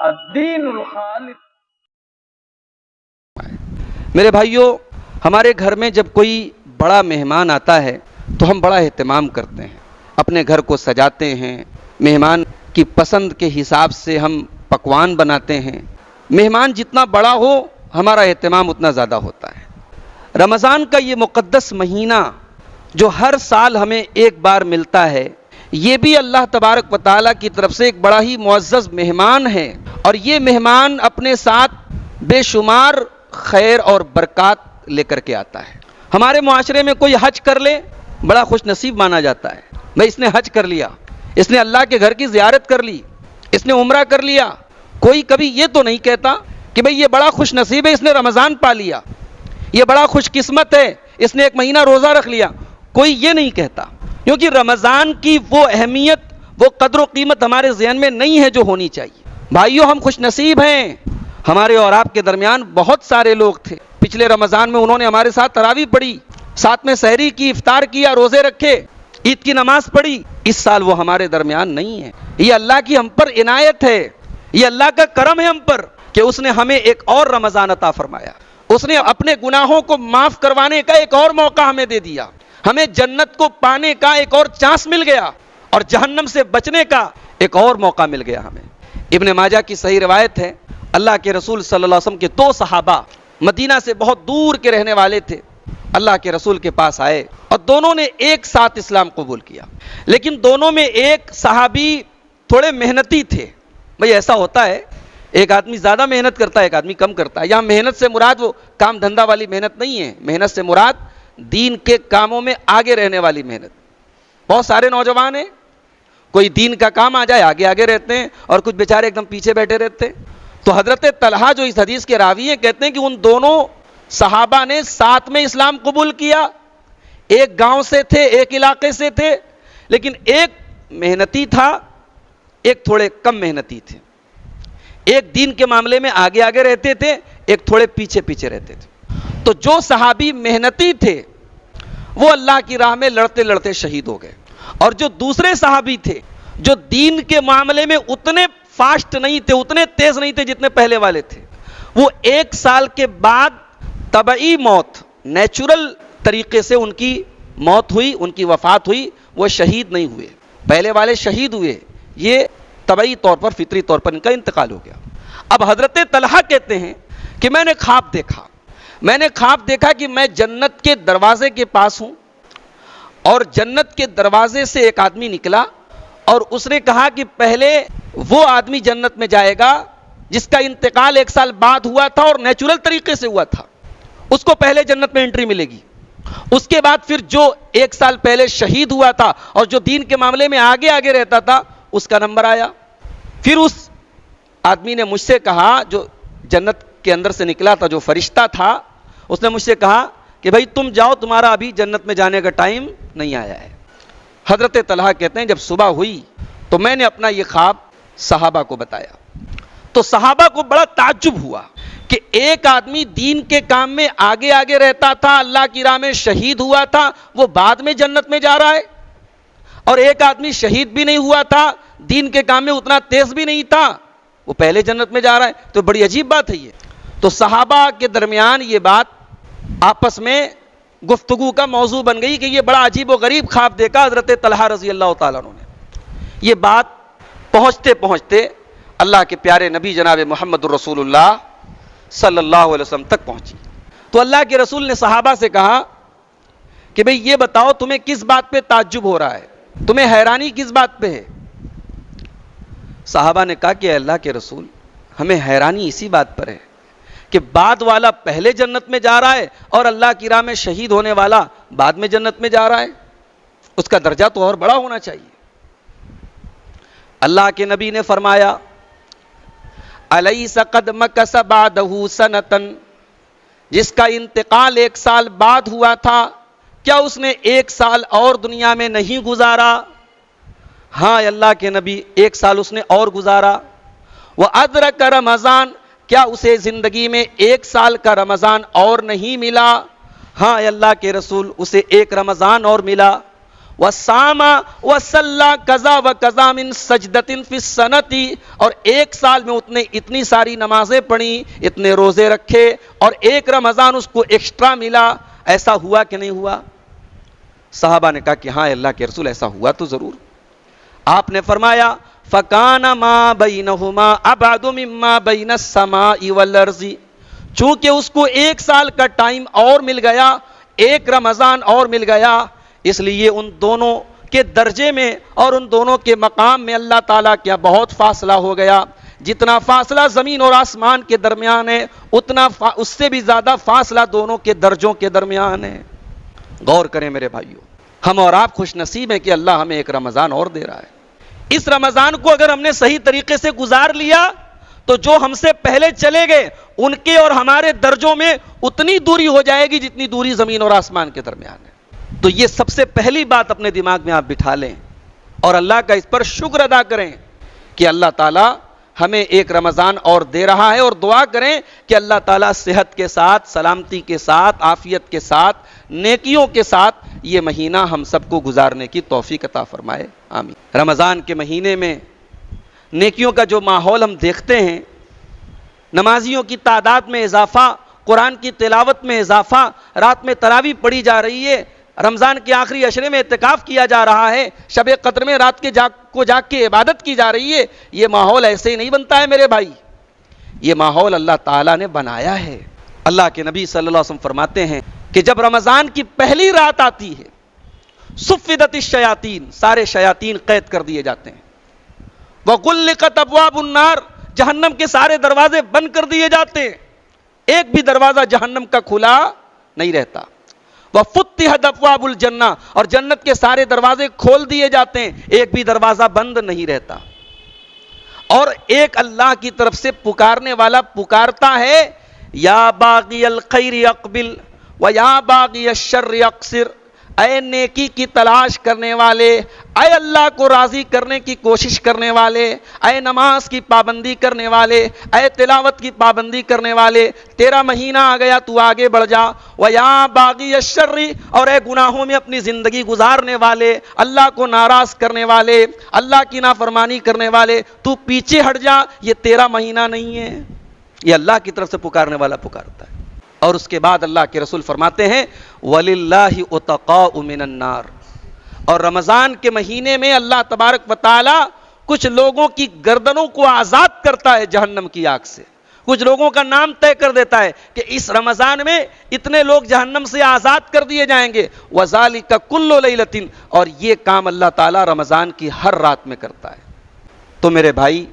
الدین الخالص۔ میرے بھائیوں، ہمارے گھر میں جب کوئی بڑا مہمان آتا ہے تو ہم بڑا اہتمام کرتے ہیں، اپنے گھر کو سجاتے ہیں، مہمان کی پسند کے حساب سے ہم پکوان بناتے ہیں۔ مہمان جتنا بڑا ہو ہمارا اہتمام اتنا زیادہ ہوتا ہے۔ رمضان کا یہ مقدس مہینہ جو ہر سال ہمیں ایک بار ملتا ہے، یہ بھی اللہ تبارک و تعالیٰ کی طرف سے ایک بڑا ہی معزز مہمان ہے، اور یہ مہمان اپنے ساتھ بے شمار خیر اور برکات لے کر کے آتا ہے۔ ہمارے معاشرے میں کوئی حج کر لے بڑا خوش نصیب مانا جاتا ہے، بھئی اس نے حج کر لیا، اس نے اللہ کے گھر کی زیارت کر لی، اس نے عمرہ کر لیا۔ کوئی کبھی یہ تو نہیں کہتا کہ بھئی یہ بڑا خوش نصیب ہے، اس نے رمضان پا لیا، یہ بڑا خوش قسمت ہے، اس نے ایک مہینہ روزہ رکھ لیا۔ کوئی یہ نہیں کہتا، کیونکہ رمضان کی وہ اہمیت، وہ قدر و قیمت ہمارے ذہن میں نہیں ہے جو ہونی چاہیے۔ بھائیوں، ہم خوش نصیب ہیں، ہمارے اور آپ کے درمیان بہت سارے لوگ تھے، پچھلے رمضان میں انہوں نے ہمارے ساتھ تراویح پڑھی، ساتھ میں سحری کی، افطار کیا، روزے رکھے، عید کی نماز پڑھی۔ اس سال وہ ہمارے درمیان نہیں ہے۔ یہ اللہ کی ہم پر عنایت ہے، یہ اللہ کا کرم ہے ہم پر کہ اس نے ہمیں ایک اور رمضان عطا فرمایا، اس نے اپنے گناہوں کو معاف کروانے کا ایک اور موقع ہمیں دے دیا، ہمیں جنت کو پانے کا ایک اور چانس مل گیا، اور جہنم سے بچنے کا ایک اور موقع مل گیا ہمیں۔ ابن ماجہ کی صحیح روایت ہے، اللہ کے رسول صلی اللہ علیہ وسلم کے دو صحابہ مدینہ سے بہت دور کے رہنے والے تھے، اللہ کے رسول کے پاس آئے اور دونوں نے ایک ساتھ اسلام قبول کیا، لیکن دونوں میں ایک صحابی تھوڑے محنتی تھے۔ بھئی ایسا ہوتا ہے، ایک آدمی زیادہ محنت کرتا ہے، ایک آدمی کم کرتا ہے۔ یہاں محنت سے مراد وہ کام دھندا والی محنت نہیں ہے، محنت سے مراد دین کے کاموں میں آگے رہنے والی محنت۔ بہت سارے نوجوان ہیں، کوئی دین کا کام آ جائے آگے آگے رہتے ہیں، اور کچھ بیچارے ایک دم پیچھے بیٹھے رہتے ہیں۔ تو حضرت طلحہ جو اس حدیث کے راوی ہیں کہتے ہیں کہ ان دونوں صحابہ نے ساتھ میں اسلام قبول کیا، ایک گاؤں سے تھے، ایک علاقے سے تھے، لیکن ایک محنتی تھا، ایک تھوڑے کم محنتی تھے، ایک دین کے معاملے میں آگے آگے رہتے تھے، ایک تھوڑے پیچھے پیچھے رہتے تھے۔ تو جو صحابی محنتی تھے وہ اللہ کی راہ میں لڑتے لڑتے شہید ہو گئے، اور جو دوسرے صحابی تھے جو دین کے معاملے میں اتنے فاسٹ نہیں تھے، اتنے تیز نہیں تھے جتنے پہلے والے تھے، وہ ایک سال کے بعد طبعی موت، نیچرل طریقے سے ان کی موت ہوئی، ان کی وفات ہوئی، وہ شہید نہیں ہوئے۔ پہلے والے شہید ہوئے، یہ طبعی طور پر، فطری طور پر ان کا انتقال ہو گیا۔ اب حضرت طلحہ کہتے ہیں کہ میں نے خواب دیکھا کہ میں جنت کے دروازے کے پاس ہوں، اور جنت کے دروازے سے ایک آدمی نکلا، اور اس نے کہا کہ پہلے وہ آدمی جنت میں جائے گا جس کا انتقال ایک سال بعد ہوا تھا اور نیچرل طریقے سے ہوا تھا، اس کو پہلے جنت میں انٹری ملے گی۔ اس کے بعد پھر جو ایک سال پہلے شہید ہوا تھا اور جو دین کے معاملے میں آگے آگے رہتا تھا، اس کا نمبر آیا۔ پھر اس آدمی نے مجھ سے کہا، جو جنت کے اندر سے نکلا تھا، جو فرشتہ تھا، اس نے مجھ سے کہا کہ بھائی تم جاؤ، تمہارا ابھی جنت میں جانے کا ٹائم نہیں آیا ہے۔ حضرت طلحہ کہتے ہیں جب صبح ہوئی تو میں نے اپنا یہ خواب صحابہ کو بتایا، تو صحابہ کو بڑا تعجب ہوا کہ ایک آدمی دین کے کام میں آگے آگے رہتا تھا، اللہ کی راہ میں شہید ہوا تھا، وہ بعد میں جنت میں جا رہا ہے، اور ایک آدمی شہید بھی نہیں ہوا تھا، دین کے کام میں اتنا تیز بھی نہیں تھا، وہ پہلے جنت میں جا رہا ہے۔ تو بڑی عجیب بات ہے یہ۔ تو صحابہ کے درمیان یہ بات آپس میں گفتگو کا موضوع بن گئی کہ یہ بڑا عجیب و غریب خواب دیکھا حضرت طلحہ رضی اللہ تعالیٰ عنہ نے۔ یہ بات پہنچتے پہنچتے اللہ کے پیارے نبی جناب محمد الرسول اللہ صلی اللہ علیہ وسلم تک پہنچی۔ تو اللہ کے رسول نے صحابہ سے کہا کہ بھئی یہ بتاؤ تمہیں کس بات پہ تعجب ہو رہا ہے، تمہیں حیرانی کس بات پہ ہے؟ صحابہ نے کہا کہ اللہ کے رسول، ہمیں حیرانی اسی بات پر ہے کہ بعد والا پہلے جنت میں جا رہا ہے اور اللہ کی راہ میں شہید ہونے والا بعد میں جنت میں جا رہا ہے، اس کا درجہ تو اور بڑا ہونا چاہیے۔ اللہ کے نبی نے فرمایا الیس قد مکث بعدہ سنۃ، جس کا انتقال ایک سال بعد ہوا تھا، کیا اس نے ایک سال اور دنیا میں نہیں گزارا؟ ہاں اللہ کے نبی، ایک سال اس نے اور گزارا۔ وَأَدْرَكَ رمضان، کیا اسے زندگی میں ایک سال کا رمضان اور نہیں ملا؟ ہاں اللہ کے رسول، اسے ایک رمضان اور ملا۔ وَصَامَ وَصَلَّى كَذَا وَكَذَا مِن سَجْدَةٍ فِي السَّنَةِ، اور ایک سال میں اتنی ساری نمازیں پڑھی، اتنے روزے رکھے، اور ایک رمضان اس کو ایکسٹرا ملا. ایسا ہوا کہ نہیں ہوا؟ صحابہ نے کہا کہ ہاں اللہ کے رسول ایسا ہوا تو ضرور. آپ نے فرمایا فَكَانَ مَا بَيْنَهُمَا أَبْعَدُ مِمَّا بَيْنَ السَّمَاءِ وَالْأَرْضِ، چونکہ اس کو ایک سال کا ٹائم اور مل گیا، ایک رمضان اور مل گیا، اس لیے ان دونوں کے درجے میں اور ان دونوں کے مقام میں اللہ تعالیٰ کیا بہت فاصلہ ہو گیا. جتنا فاصلہ زمین اور آسمان کے درمیان ہے، اتنا اس سے بھی زیادہ فاصلہ دونوں کے درجوں کے درمیان ہے. غور کریں میرے بھائیوں، ہم اور آپ خوش نصیب ہیں کہ اللہ ہمیں ایک رمضان اور دے رہا ہے. اس رمضان کو اگر ہم نے صحیح طریقے سے گزار لیا تو جو ہم سے پہلے چلے گئے ان کے اور ہمارے درجوں میں اتنی دوری ہو جائے گی جتنی دوری زمین اور آسمان کے درمیان ہے. تو یہ سب سے پہلی بات اپنے دماغ میں آپ بٹھا لیں اور اللہ کا اس پر شکر ادا کریں کہ اللہ تعالیٰ ہمیں ایک رمضان اور دے رہا ہے، اور دعا کریں کہ اللہ تعالیٰ صحت کے ساتھ، سلامتی کے ساتھ، عافیت کے ساتھ، نیکیوں کے ساتھ یہ مہینہ ہم سب کو گزارنے کی توفیق عطا فرمائے. آمین. رمضان کے مہینے میں نیکیوں کا جو ماحول ہم دیکھتے ہیں، نمازیوں کی تعداد میں اضافہ، قرآن کی تلاوت میں اضافہ، رات میں تراویح پڑھی جا رہی ہے، رمضان کے آخری عشرے میں اعتکاف کیا جا رہا ہے، شب قدر میں رات کے جاگ کے عبادت کی جا رہی ہے. یہ ماحول ایسے ہی نہیں بنتا ہے میرے بھائی، یہ ماحول اللہ تعالیٰ نے بنایا ہے. اللہ کے نبی صلی اللہ علیہ وسلم فرماتے ہیں کہ جب رمضان کی پہلی رات آتی ہے، صفدت الشیاطین، سارے شیاطین قید کر دیے جاتے ہیں. وغلقت ابواب النار، جہنم کے سارے دروازے بند کر دیے جاتے ہیں، ایک بھی دروازہ جہنم کا کھلا نہیں رہتا. وفتحت ابواب الجنہ، اور جنت کے سارے دروازے کھول دیے جاتے ہیں، ایک بھی دروازہ بند نہیں رہتا. اور ایک اللہ کی طرف سے پکارنے والا پکارتا ہے، یا باغی الخیر اقبل و یا باغی الشر اقصر. اے نیکی کی تلاش کرنے والے، اے اللہ کو راضی کرنے کی کوشش کرنے والے، اے نماز کی پابندی کرنے والے، اے تلاوت کی پابندی کرنے والے، تیرا مہینہ آ گیا، تو آگے بڑھ جا. وَيَا بَاغِيَ الشَّرِّ، اور اے گناہوں میں اپنی زندگی گزارنے والے، اللہ کو ناراض کرنے والے، اللہ کی نافرمانی کرنے والے، تو پیچھے ہٹ جا، یہ تیرا مہینہ نہیں ہے. یہ اللہ کی طرف سے پکارنے والا پکارتا ہے. اور اس کے بعد اللہ کے رسول فرماتے ہیں وَلِلَّهِ عُتَقَاءُ مِنَ النَّارِ، اور رمضان کے مہینے میں اللہ تبارک و تعالی کچھ لوگوں کی گردنوں کو آزاد کرتا ہے جہنم کی آگ سے. کچھ لوگوں کا نام طے کر دیتا ہے کہ اس رمضان میں اتنے لوگ جہنم سے آزاد کر دیے جائیں گے. وَذَلِكَ كُلُّ لَيْلَةٍ، اور یہ کام اللہ تعالی رمضان کی ہر رات میں کرتا ہے. تو میرے بھائی،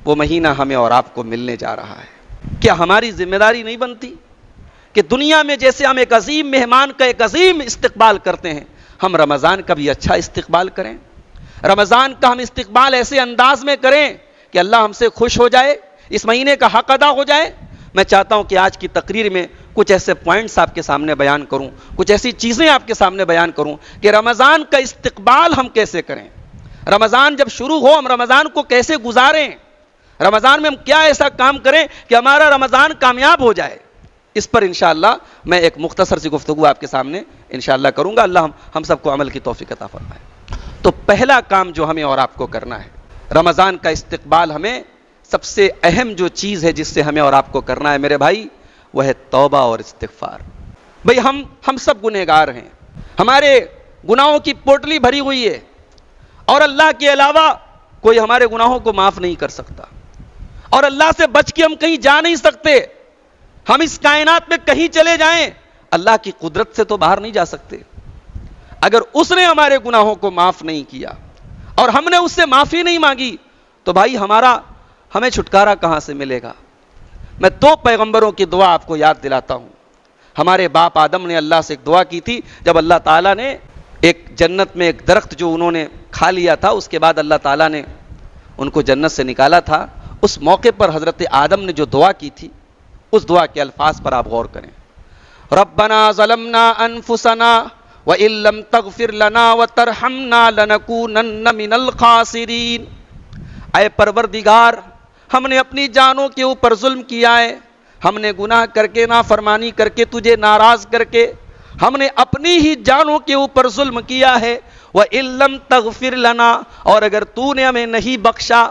وہ مہینہ ہمیں اور آپ کو ملنے جا رہا ہے. کیا ہماری ذمہ داری نہیں بنتی کہ دنیا میں جیسے ہم ایک عظیم مہمان کا ایک عظیم استقبال کرتے ہیں، ہم رمضان کا بھی اچھا استقبال کریں. رمضان کا ہم استقبال ایسے انداز میں کریں کہ اللہ ہم سے خوش ہو جائے، اس مہینے کا حق ادا ہو جائے. میں چاہتا ہوں کہ آج کی تقریر میں کچھ ایسے پوائنٹس آپ کے سامنے بیان کروں، کچھ ایسی چیزیں آپ کے سامنے بیان کروں کہ رمضان کا استقبال ہم کیسے کریں. رمضان جب شروع ہو ہم رمضان کو کیسے گزاریں، رمضان میں ہم کیا ایسا کام کریں کہ ہمارا رمضان کامیاب ہو جائے. اس پر انشاءاللہ میں ایک مختصر سی گفتگو آپ کے سامنے انشاءاللہ کروں گا. اللہ ہم سب کو عمل کی توفیق عطا فرمائے. تو پہلا کام جو ہمیں اور آپ کو کرنا ہے، رمضان کا استقبال ہمیں سب سے اہم جو چیز ہے جس سے ہمیں اور آپ کو کرنا ہے میرے بھائی، وہ ہے توبہ اور استغفار. بھئی ہم سب گنہگار ہیں، ہمارے گناہوں کی پوٹلی بھری ہوئی ہے، اور اللہ کے علاوہ کوئی ہمارے گناہوں کو معاف نہیں کر سکتا، اور اللہ سے بچ کے ہم کہیں جا نہیں سکتے. ہم اس کائنات میں کہیں چلے جائیں، اللہ کی قدرت سے تو باہر نہیں جا سکتے. اگر اس نے ہمارے گناہوں کو معاف نہیں کیا اور ہم نے اس سے معافی نہیں مانگی تو بھائی ہمیں چھٹکارا کہاں سے ملے گا. میں 2 پیغمبروں کی دعا آپ کو یاد دلاتا ہوں. ہمارے باپ آدم نے اللہ سے ایک دعا کی تھی جب اللہ تعالیٰ نے ایک جنت میں ایک درخت جو انہوں نے کھا لیا تھا، اس کے بعد اللہ تعالیٰ نے ان کو جنت سے نکالا تھا. اس موقع پر حضرت آدم نے جو دعا کی تھی، اس دعا کے الفاظ پر آپ غور کریں. ربنا ظلمنا انفسنا وان لم تغفر لنا وترحمنا لنکونن من الخاسرین. اے پروردگار، ہم نے اپنی جانوں کے اوپر ظلم کیا ہے، ہم نے گناہ کر کے، نافرمانی کر کے، تجھے ناراض کر کے ہم نے اپنی ہی جانوں کے اوپر ظلم کیا ہے. وَإِن لَّمْ تَغْفِرْ لَنَا، اور اگر تو نے ہمیں نہیں بخشا،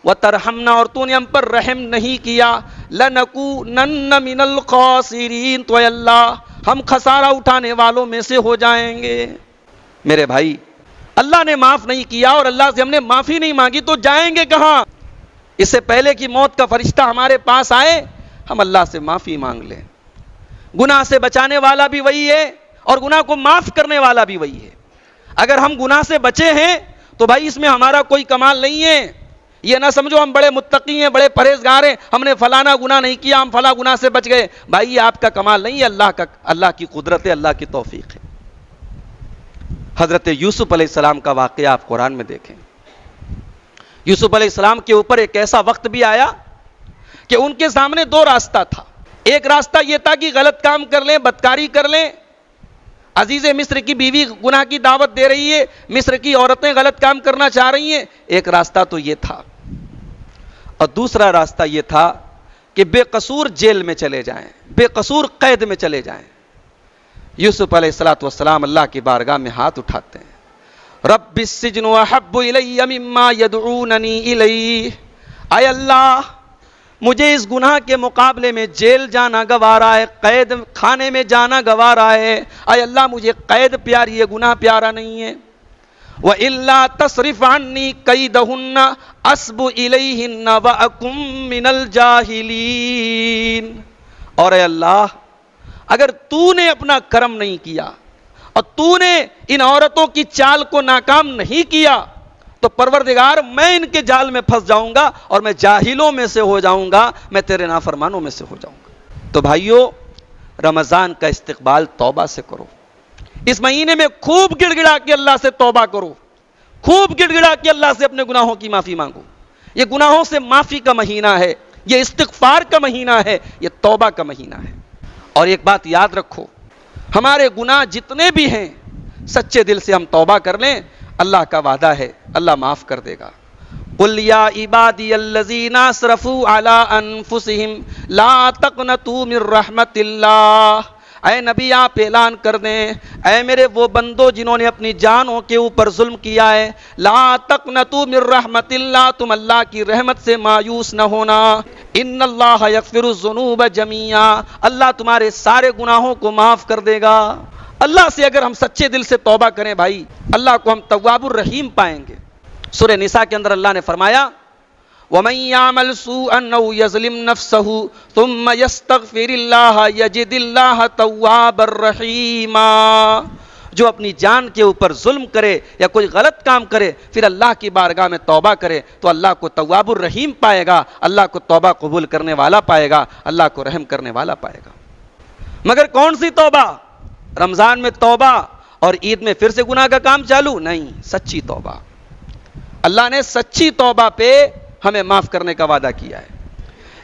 وَتَرْحَمْنَا، اور تو نے ہم پر رحم نہیں کیا، لَنَكُونَنَّ مِنَ الْخَاسِرِينَ، تو اے اللہ ہم خسارہ اٹھانے والوں میں سے ہو جائیں گے۔ میرے بھائی، اللہ نے معاف نہیں کیا اور اللہ سے ہم نے معافی نہیں مانگی تو جائیں گے کہاں؟ اس سے پہلے کہ موت کا فرشتہ ہمارے پاس آئے ہم اللہ سے معافی مانگ لیں۔ گناہ سے بچانے والا بھی وہی ہے اور گناہ کو معاف کرنے والا بھی وہی ہے۔ اگر ہم گناہ سے بچے ہیں تو بھائی اس میں ہمارا کوئی کمال نہیں ہے۔ یہ نہ سمجھو ہم بڑے متقی ہیں، بڑے پرہیزگار ہیں، ہم نے فلانا گناہ نہیں کیا، ہم فلاں گناہ سے بچ گئے۔ بھائی یہ آپ کا کمال نہیں ہے، اللہ کی قدرت ہے، اللہ کی توفیق ہے۔ حضرت یوسف علیہ السلام کا واقعہ آپ قرآن میں دیکھیں۔ یوسف علیہ السلام کے اوپر ایک ایسا وقت بھی آیا کہ ان کے سامنے دو راستہ تھا۔ ایک راستہ یہ تھا کہ غلط کام کر لیں، بدکاری کر لیں۔ عزیز مصر کی بیوی گناہ کی دعوت دے رہی ہے، مصر کی عورتیں غلط کام کرنا چاہ رہی ہیں۔ ایک راستہ تو یہ تھا، اور دوسرا راستہ یہ تھا کہ بے قصور جیل میں چلے جائیں، بے قصور قید میں چلے جائیں۔ یوسف علیہ السلام اللہ کی بارگاہ میں ہاتھ اٹھاتے ہیں، رب السجن احب الی مما یدعوننی الیہ، اے اللہ مجھے اس گناہ کے مقابلے میں جیل جانا گوارا ہے، قید خانے میں جانا گوارا ہے۔ اے اللہ مجھے قید پیاری ہے، گناہ پیارا نہیں ہے۔ وَإِلَّا تَصْرِفْ عَنِّي كَيْدَهُنَّ أَصْبُ إِلَيْهِنَّ وَأَكُن مِّنَ الْجَاهِلِينَ، اور اے اللہ اگر تو نے اپنا کرم نہیں کیا اور تو نے ان عورتوں کی چال کو ناکام نہیں کیا تو پروردگار میں ان کے جال میں پھنس جاؤں گا اور میں جاہلوں میں سے ہو جاؤں گا، میں تیرے نافرمانوں میں سے ہو جاؤں گا۔ تو بھائیو، رمضان کا استقبال توبہ سے کرو۔ اس مہینے میں خوب گڑ گڑا کے اللہ سے توبہ کرو، خوب گڑ گڑا کے اللہ سے اپنے گناہوں کی معافی مانگو۔ یہ گناہوں سے معافی کا مہینہ ہے، یہ استغفار کا مہینہ ہے، یہ توبہ کا مہینہ ہے۔ اور ایک بات یاد رکھو، ہمارے گناہ جتنے بھی ہیں سچے دل سے ہم توبہ کر لیں، اللہ کا وعدہ ہے اللہ معاف کر دے گا۔ قل یا عبادی الذین اسرفوا علی انفسہم لا تقنطوا من رحمت اللہ، اے نبی آپ اعلان کر دیں، اے میرے وہ بندو جنہوں نے اپنی جانوں کے اوپر ظلم کیا ہے، لا تقنطوا من رحمت اللہ، تم اللہ کی رحمت سے مایوس نہ ہونا، ان اللہ یغفر الذنوب جميعا، اللہ تمہارے سارے گناہوں کو معاف کر دے گا۔ اللہ سے اگر ہم سچے دل سے توبہ کریں بھائی، اللہ کو ہم تواب الرحیم پائیں گے۔ سورہ نساء کے اندر اللہ نے فرمایا وَمَن يَعْمَلْ سُوءًا أَوْ يَظْلِمْ نَفْسَهُ ثُمَّ يَسْتَغْفِرِ اللَّهَ يَجِدِ اللَّهَ تَوَّابًا رَحِيمًا، جو اپنی جان کے اوپر ظلم کرے یا کوئی غلط کام کرے پھر اللہ کی بارگاہ میں توبہ کرے تو اللہ کو تواب الرحیم پائے گا، اللہ کو توبہ قبول کرنے والا پائے گا، اللہ کو رحم کرنے والا پائے گا۔ مگر کون سی توبہ؟ رمضان میں توبہ اور عید میں پھر سے گناہ کا کام چالو؟ نہیں، سچی توبہ۔ اللہ نے سچی توبہ پہ ہمیں معاف کرنے کا وعدہ کیا ہے۔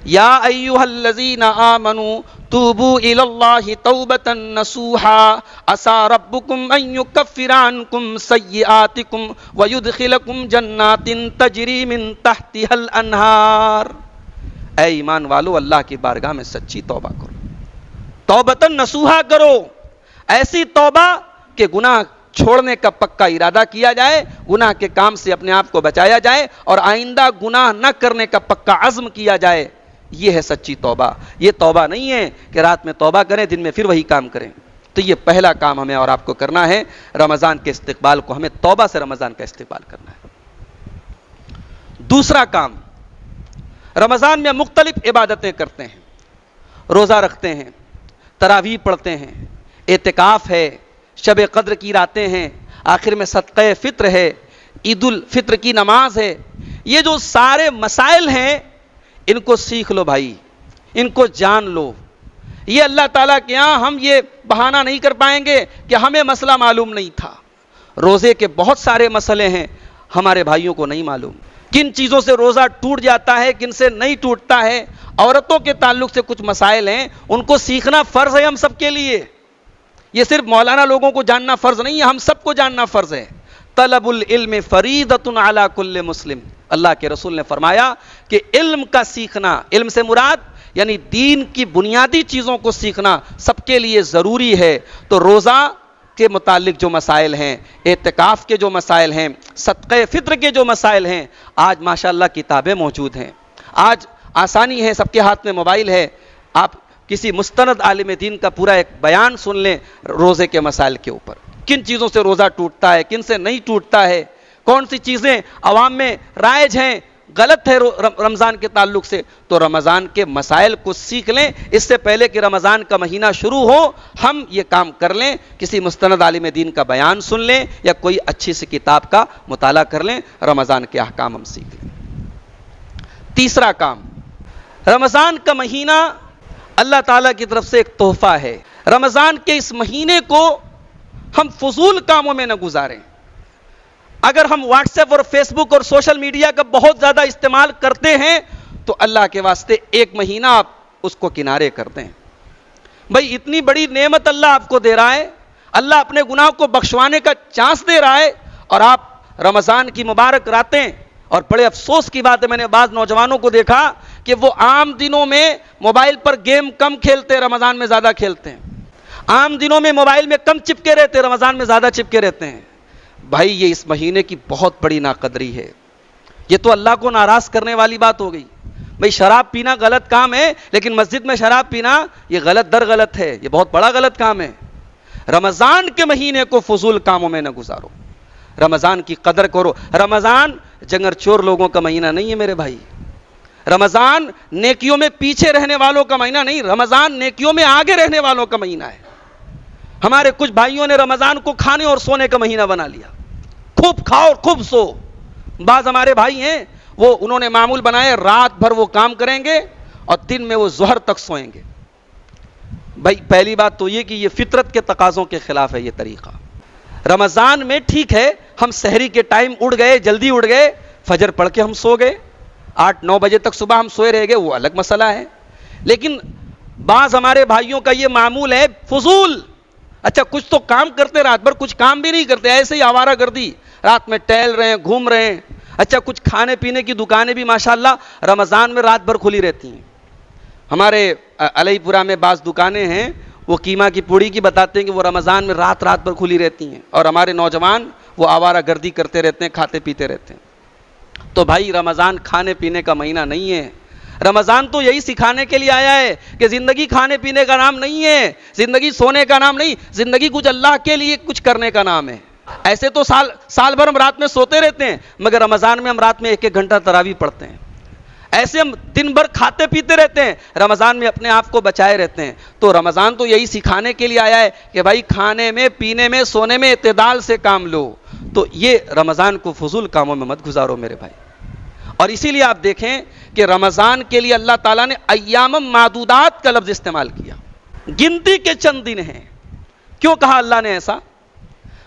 یا ایھا الذین آمنوا توبوا الی اللہ توبۃ نصوحا عسى ربکم ان یکفر عنکم سیئاتکم ویدخلکم جنات تجری من تحتها الانہار، اے ایمان والو اللہ کی بارگاہ میں سچی توبہ کرو، توبۃ نصوحا کرو، ایسی توبہ کہ گناہ چھوڑنے کا پکا ارادہ کیا جائے، گناہ کے کام سے اپنے آپ کو بچایا جائے اور آئندہ گناہ نہ کرنے کا پکا عزم کیا جائے، یہ ہے سچی توبہ۔ یہ توبہ نہیں ہے کہ رات میں توبہ کریں دن میں پھر وہی کام کریں۔ تو یہ پہلا کام ہمیں اور آپ کو کرنا ہے، رمضان کے استقبال کو ہمیں توبہ سے رمضان کا استقبال کرنا ہے۔ دوسرا کام، رمضان میں مختلف عبادتیں کرتے ہیں، روزہ رکھتے ہیں، تراویح پڑھتے ہیں، اعتکاف ہے، شب قدر کی راتیں ہیں، آخر میں صدقہ فطر ہے، عید الفطر کی نماز ہے۔ یہ جو سارے مسائل ہیں ان کو سیکھ لو بھائی، ان کو جان لو۔ یہ اللہ تعالیٰ کے ہاں ہم یہ بہانہ نہیں کر پائیں گے کہ ہمیں مسئلہ معلوم نہیں تھا۔ روزے کے بہت سارے مسئلے ہیں ہمارے بھائیوں کو نہیں معلوم، کن چیزوں سے روزہ ٹوٹ جاتا ہے، کن سے نہیں ٹوٹتا ہے۔ عورتوں کے تعلق سے کچھ مسائل ہیں، ان کو سیکھنا فرض ہے ہم سب کے لیے۔ یہ صرف مولانا لوگوں کو جاننا فرض نہیں ہے، ہم سب کو جاننا فرض ہے۔ طلب العلم فریضۃ علی کل مسلم، اللہ کے رسول نے فرمایا کہ علم کا سیکھنا، علم سے مراد یعنی دین کی بنیادی چیزوں کو سیکھنا سب کے لیے ضروری ہے۔ تو روزہ کے متعلق جو مسائل ہیں، اعتکاف کے جو مسائل ہیں، صدقہ فطر کے جو مسائل ہیں، آج ماشاءاللہ کتابیں موجود ہیں، آج آسانی ہے، سب کے ہاتھ میں موبائل ہے، آپ کسی مستند عالم دین کا پورا ایک بیان سن لیں روزے کے مسائل کے اوپر، کن چیزوں سے روزہ ٹوٹتا ہے، کن سے نہیں ٹوٹتا ہے، کون سی چیزیں عوام میں رائج ہیں، غلط ہے رمضان کے تعلق سے، تو رمضان کے مسائل کو سیکھ لیں، اس سے پہلے کہ رمضان کا مہینہ شروع ہو ہم یہ کام کر لیں، کسی مستند عالم دین کا بیان سن لیں یا کوئی اچھی سی کتاب کا مطالعہ کر لیں، رمضان کے احکام ہم سیکھ لیں۔ تیسرا کام، رمضان کا مہینہ اللہ تعالیٰ کی طرف سے ایک تحفہ ہے، رمضان کے اس مہینے کو ہم فضول کاموں میں نہ گزاریں۔ اگر ہم واٹس ایپ اور فیس بک اور سوشل میڈیا کا بہت زیادہ استعمال کرتے ہیں تو اللہ کے واسطے ایک مہینہ آپ اس کو کنارے کر دیں۔ بھائی اتنی بڑی نعمت اللہ آپ کو دے رہا ہے، اللہ اپنے گناہ کو بخشوانے کا چانس دے رہا ہے، اور آپ رمضان کی مبارک راتیں، اور بڑے افسوس کی بات ہے میں نے بعض نوجوانوں کو دیکھا کہ وہ عام دنوں میں موبائل پر گیم کم کھیلتے ہیں، رمضان میں زیادہ کھیلتے ہیں، عام دنوں میں موبائل میں کم چپکے رہتے ہیں، رمضان میں زیادہ چپکے رہتے ہیں۔ بھائی یہ اس مہینے کی بہت بڑی ناقدری ہے، یہ تو اللہ کو ناراض کرنے والی بات ہو گئی۔ بھائی شراب پینا غلط کام ہے، لیکن مسجد میں شراب پینا یہ غلط در غلط ہے، یہ بہت بڑا غلط کام ہے۔ رمضان کے مہینے کو فضول کاموں میں نہ گزارو، رمضان کی قدر کرو۔ رمضان جنگر چور لوگوں کا مہینہ نہیں ہے میرے بھائی، رمضان نیکیوں میں پیچھے رہنے والوں کا مہینہ نہیں، رمضان نیکیوں میں آگے رہنے والوں کا مہینہ ہے۔ ہمارے کچھ بھائیوں نے رمضان کو کھانے اور سونے کا مہینہ بنا لیا، خوب کھاؤ اور خوب سو۔ بعض ہمارے بھائی ہیں وہ انہوں نے معمول بنائے رات بھر وہ کام کریں گے اور دن میں وہ ظہر تک سوئیں گے۔ بھائی پہلی بات تو یہ کہ یہ فطرت کے تقاضوں کے خلاف ہے یہ طریقہ۔ رمضان میں ٹھیک ہے ہم سحری کے ٹائم اٹھ گئے، جلدی اٹھ گئے، فجر پڑھ کے ہم سو گئے، 8-9 بجے تک صبح ہم سوئے رہ گئے، وہ الگ مسئلہ ہے۔ لیکن بعض ہمارے بھائیوں کا یہ معمول ہے فضول، اچھا کچھ تو کام کرتے رات بھر، کچھ کام بھی نہیں کرتے، ایسے ہی آوارہ گردی، رات میں ٹہل رہے ہیں، گھوم رہے ہیں۔ اچھا کچھ کھانے پینے کی دکانیں بھی ماشاءاللہ رمضان میں رات بھر کھلی رہتی ہیں۔ ہمارے علی پورہ میں بعض دکانیں ہیں وہ قیمہ کی پوڑی کی بتاتے ہیں کہ وہ رمضان میں رات بھر کھلی رہتی ہیں، اور ہمارے نوجوان وہ آوارہ گردی کرتے رہتے ہیں، کھاتے پیتے رہتے ہیں۔ تو بھائی رمضان کھانے پینے کا مہینہ نہیں ہے، رمضان تو یہی سکھانے کے لیے آیا ہے کہ زندگی کھانے پینے کا نام نہیں ہے، زندگی سونے کا نام نہیں، زندگی کچھ اللہ کے لیے کچھ کرنے کا نام ہے۔ ایسے تو سال بھر ہم رات میں سوتے رہتے ہیں، مگر رمضان میں ہم رات میں 1-1 گھنٹہ تراویح پڑھتے ہیں۔ ایسے ہم دن بھر کھاتے پیتے رہتے ہیں، رمضان میں اپنے آپ کو بچائے رہتے ہیں۔ تو رمضان تو یہی سکھانے کے لیے آیا ہے کہ بھائی کھانے میں، پینے میں، سونے میں اعتدال سے کام لو۔ تو یہ رمضان کو فضول کاموں میں مت گزارو میرے بھائی۔ اور اسی لیے آپ دیکھیں کہ رمضان کے لیے اللہ تعالیٰ نے ایام معدودات کا لفظ استعمال کیا، گنتی کے چند دن ہیں۔ کیوں کہا اللہ نے ایسا؟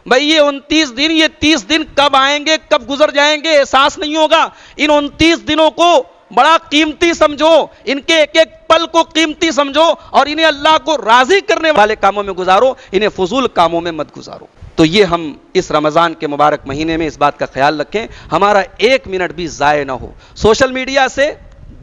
بھئی یہ 29 دن، یہ 30 دن کب آئیں گے، کب گزر جائیں گے احساس نہیں ہوگا۔ ان 29 دنوں کو بڑا قیمتی سمجھو، ان کے ایک ایک پل کو قیمتی سمجھو، اور انہیں اللہ کو راضی کرنے والے کاموں میں گزارو، انہیں فضول کاموں میں مت گزارو۔ تو یہ ہم اس رمضان کے مبارک مہینے میں اس بات کا خیال رکھیں، ہمارا 1 منٹ بھی ضائع نہ ہو۔ سوشل میڈیا سے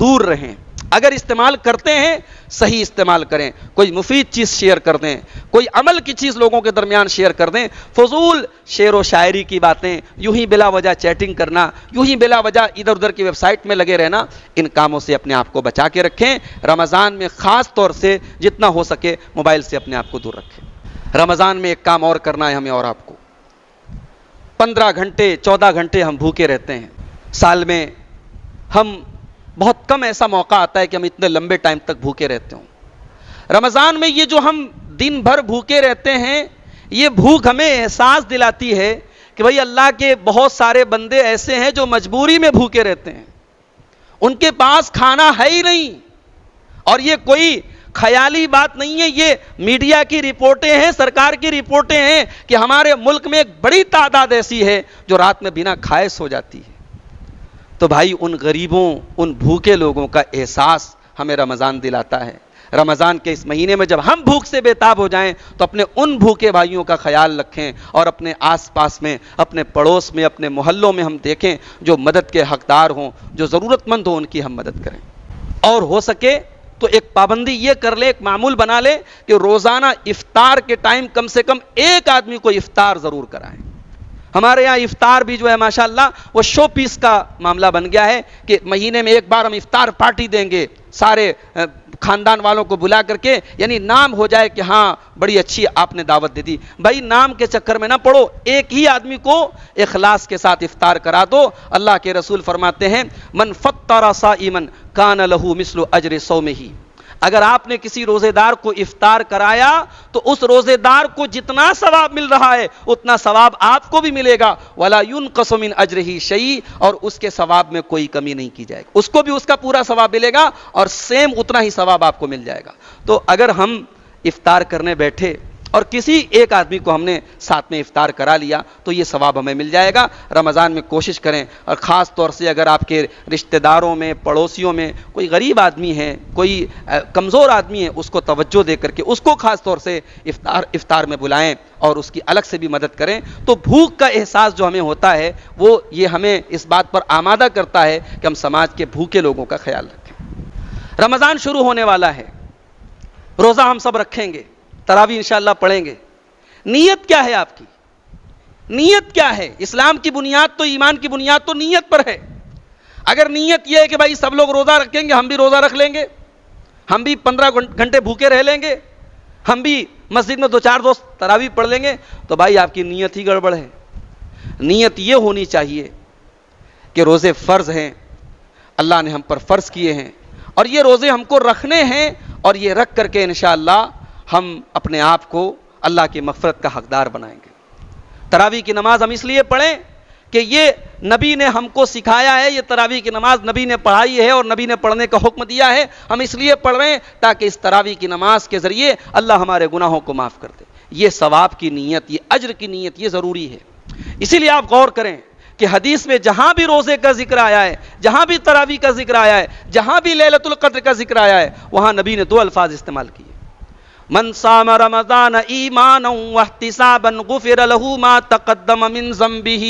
دور رہیں، اگر استعمال کرتے ہیں صحیح استعمال کریں، کوئی مفید چیز شیئر کر دیں، کوئی عمل کی چیز لوگوں کے درمیان شیئر کر دیں۔ فضول شعر و شاعری کی باتیں، یوں ہی بلا وجہ چیٹنگ کرنا، یوں ہی بلا وجہ ادھر ادھر کی ویب سائٹ میں لگے رہنا، ان کاموں سے اپنے آپ کو بچا کے رکھیں۔ رمضان میں خاص طور سے جتنا ہو سکے موبائل سے اپنے آپ کو دور رکھیں۔ رمضان میں ایک کام اور کرنا ہے ہمیں اور آپ کو، 15 گھنٹے 14 گھنٹے ہم بھوکے رہتے ہیں سال میں، ہم بہت کم ایسا موقع آتا ہے کہ ہم اتنے لمبے ٹائم تک بھوکے رہتے ہوں۔ رمضان میں یہ جو ہم دن بھر بھوکے رہتے ہیں، یہ بھوک ہمیں احساس دلاتی ہے کہ بھئی اللہ کے بہت سارے بندے ایسے ہیں جو مجبوری میں بھوکے رہتے ہیں، ان کے پاس کھانا ہے ہی نہیں۔ اور یہ کوئی خیالی بات نہیں ہے، یہ میڈیا کی رپورٹیں ہیں، سرکار کی رپورٹیں ہیں کہ ہمارے ملک میں ایک بڑی تعداد ایسی ہے جو رات میں بنا کھائے سو جاتی ہے۔ تو بھائی ان غریبوں، ان بھوکے لوگوں کا احساس ہمیں رمضان دلاتا ہے۔ رمضان کے اس مہینے میں جب ہم بھوک سے بیتاب ہو جائیں تو اپنے ان بھوکے بھائیوں کا خیال رکھیں، اور اپنے آس پاس میں، اپنے پڑوس میں، اپنے محلوں میں ہم دیکھیں جو مدد کے حقدار ہوں، جو ضرورت مند ہوں، ان کی ہم مدد کریں۔ اور ہو سکے تو ایک پابندی یہ کر لے، ایک معمول بنا لے کہ روزانہ افطار کے ٹائم کم سے کم ایک آدمی کو افطار ضرور کرائیں۔ ہمارے یہاں افطار بھی جو ہے ماشاءاللہ وہ شو پیس کا معاملہ بن گیا ہے کہ مہینے میں ایک بار ہم افطار پارٹی دیں گے سارے خاندان والوں کو بلا کر کے، یعنی نام ہو جائے کہ ہاں بڑی اچھی آپ نے دعوت دے دی۔ بھائی نام کے چکر میں نہ پڑو، ایک ہی آدمی کو اخلاص کے ساتھ افطار کرا دو۔ اللہ کے رسول فرماتے ہیں من فطر صائما کان لہ مثل اجر صومہ، اگر آپ نے کسی روزے دار کو افطار کرایا تو اس روزے دار کو جتنا ثواب مل رہا ہے اتنا ثواب آپ کو بھی ملے گا، ولا ينقص من اجرہ شیء، اور اس کے ثواب میں کوئی کمی نہیں کی جائے گی، اس کو بھی اس کا پورا ثواب ملے گا اور سیم اتنا ہی ثواب آپ کو مل جائے گا۔ تو اگر ہم افطار کرنے بیٹھے اور کسی ایک آدمی کو ہم نے ساتھ میں افطار کرا لیا تو یہ ثواب ہمیں مل جائے گا۔ رمضان میں کوشش کریں، اور خاص طور سے اگر آپ کے رشتہ داروں میں، پڑوسیوں میں کوئی غریب آدمی ہے، کوئی کمزور آدمی ہے، اس کو توجہ دے کر کے اس کو خاص طور سے افطار میں بلائیں اور اس کی الگ سے بھی مدد کریں، تو بھوک کا احساس جو ہمیں ہوتا ہے وہ یہ ہمیں اس بات پر آمادہ کرتا ہے کہ ہم سماج کے بھوکے لوگوں کا خیال رکھیں۔ رمضان شروع ہونے والا ہے، روزہ ہم سب رکھیں گے، تراویح انشاءاللہ پڑھیں گے۔ نیت کیا ہے آپ کی؟ نیت کیا ہے؟ اسلام کی بنیاد تو، ایمان کی بنیاد تو نیت پر ہے۔ اگر نیت یہ ہے کہ بھائی سب لوگ روزہ رکھیں گے، ہم بھی روزہ رکھ لیں گے، ہم بھی 15 گھنٹے بھوکے رہ لیں گے، ہم بھی مسجد میں 2-4 دوست تراویح پڑھ لیں گے، تو بھائی آپ کی نیت ہی گڑبڑ ہے۔ نیت یہ ہونی چاہیے کہ روزے فرض ہیں، اللہ نے ہم پر فرض کیے ہیں، اور یہ روزے ہم کو رکھنے ہیں، اور یہ رکھ کر کے انشاءاللہ ہم اپنے آپ کو اللہ کی مغفرت کا حقدار بنائیں گے۔ تراویح کی نماز ہم اس لیے پڑھیں کہ یہ نبی نے ہم کو سکھایا ہے، یہ تراویح کی نماز نبی نے پڑھائی ہے اور نبی نے پڑھنے کا حکم دیا ہے، ہم اس لیے پڑھ رہے ہیں تاکہ اس تراویح کی نماز کے ذریعے اللہ ہمارے گناہوں کو معاف کر دے۔ یہ ثواب کی نیت، یہ اجر کی نیت، یہ ضروری ہے۔ اسی لیے آپ غور کریں کہ حدیث میں جہاں بھی روزے کا ذکر آیا ہے، جہاں بھی تراویح کا ذکر آیا ہے، جہاں بھی لیلۃ القدر کا ذکر آیا ہے، وہاں نبی نے 2 الفاظ استعمال کیے: من صام رمضان ایمانا واحتسابا غفر له ما تقدم من ذنبه،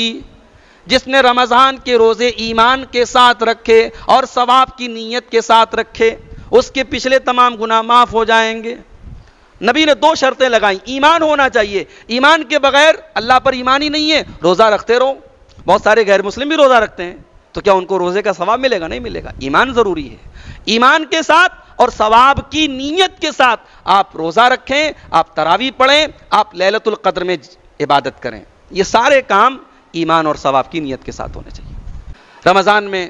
جس نے رمضان کے روزے ایمان کے ساتھ رکھے اور ثواب کی نیت کے ساتھ رکھے، اس کے پچھلے تمام گناہ معاف ہو جائیں گے۔ نبی نے 2 شرطیں لگائیں، ایمان ہونا چاہیے، ایمان کے بغیر اللہ پر ایمان ہی نہیں ہے، روزہ رکھتے رہو۔ بہت سارے غیر مسلم بھی روزہ رکھتے ہیں، تو کیا ان کو روزے کا ثواب ملے گا؟ نہیں ملے گا۔ ایمان ضروری ہے، ایمان کے ساتھ اور ثواب کی نیت کے ساتھ آپ روزہ رکھیں، آپ تراویح پڑھیں، آپ لیلۃ القدر میں عبادت کریں، یہ سارے کام ایمان اور ثواب کی نیت کے ساتھ ہونے چاہیے۔ رمضان میں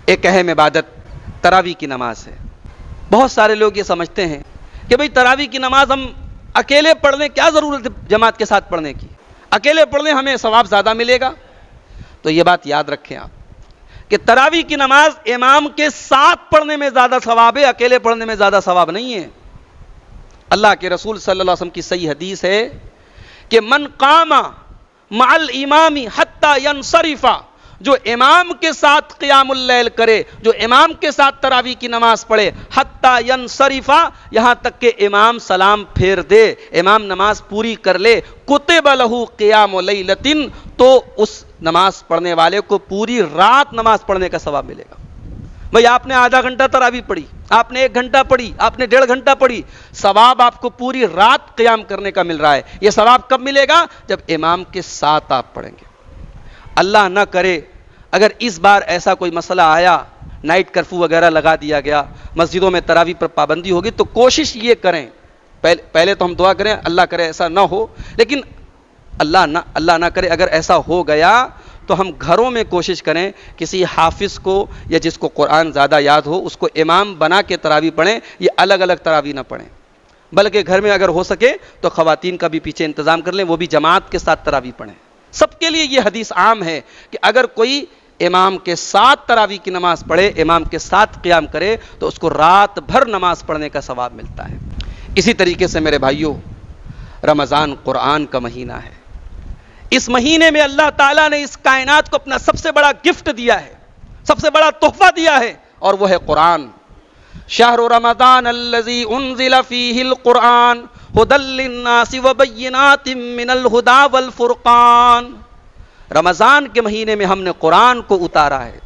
ایک اہم عبادت تراویح کی نماز ہے۔ بہت سارے لوگ یہ سمجھتے ہیں کہ بھئی تراویح کی نماز ہم اکیلے پڑھ لیں، کیا ضرورت ہے جماعت کے ساتھ پڑھنے کی، اکیلے پڑھ لیں ہمیں ثواب زیادہ ملے گا۔ تو یہ بات یاد رکھیں آپ کہ تراویح کی نماز امام کے ساتھ پڑھنے میں زیادہ ثواب ہے، اکیلے پڑھنے میں زیادہ ثواب نہیں ہے۔ اللہ کے رسول صلی اللہ علیہ وسلم کی صحیح حدیث ہے کہ من قام مع الامام حتی ینصرف، جو امام کے ساتھ قیام اللیل کرے، جو امام کے ساتھ تراویح کی نماز پڑھے، حتی ینصرف، یہاں تک کہ امام سلام پھیر دے، امام نماز پوری کر لے، کتب لہ قیام لیلۃ، تو اس نماز پڑھنے والے کو پوری رات نماز پڑھنے کا ثواب ملے گا۔ بھئی آپ نے آدھا گھنٹہ تراویح پڑھی، آپ نے 1 گھنٹہ پڑھی، آپ نے 1.5 گھنٹہ پڑھی، ثواب آپ کو پوری رات قیام کرنے کا مل رہا ہے۔ یہ ثواب کب ملے گا؟ جب امام کے ساتھ آپ پڑھیں گے۔ اللہ نہ کرے اگر اس بار ایسا کوئی مسئلہ آیا، نائٹ کرفیو وغیرہ لگا دیا گیا، مسجدوں میں تراویح پر پابندی ہوگی، تو کوشش یہ کریں، پہلے تو ہم دعا کریں اللہ کرے ایسا نہ ہو، لیکن اللہ نہ کرے اگر ایسا ہو گیا تو ہم گھروں میں کوشش کریں کسی حافظ کو یا جس کو قرآن زیادہ یاد ہو اس کو امام بنا کے تراویح پڑھیں، یہ الگ الگ تراویح نہ پڑھیں، بلکہ گھر میں اگر ہو سکے تو خواتین کا بھی پیچھے انتظام کر لیں، وہ بھی جماعت کے ساتھ تراویح پڑھیں۔ سب کے لیے یہ حدیث عام ہے کہ اگر کوئی امام کے ساتھ تراویح کی نماز پڑھے، امام کے ساتھ قیام کرے، تو اس کو رات بھر نماز پڑھنے کا ثواب ملتا ہے۔ اسی طریقے سے میرے بھائیوں، رمضان قرآن کا مہینہ ہے۔ اس مہینے میں اللہ تعالیٰ نے اس کائنات کو اپنا سب سے بڑا گفٹ دیا ہے، سب سے بڑا تحفہ دیا ہے، اور وہ ہے قرآن۔ شہر رمضان الذی انزل فیہ القرآن ھدی للناس وبینات من الھدی والفرقان۔ رمضان کے مہینے میں ہم نے قرآن کو اتارا ہے،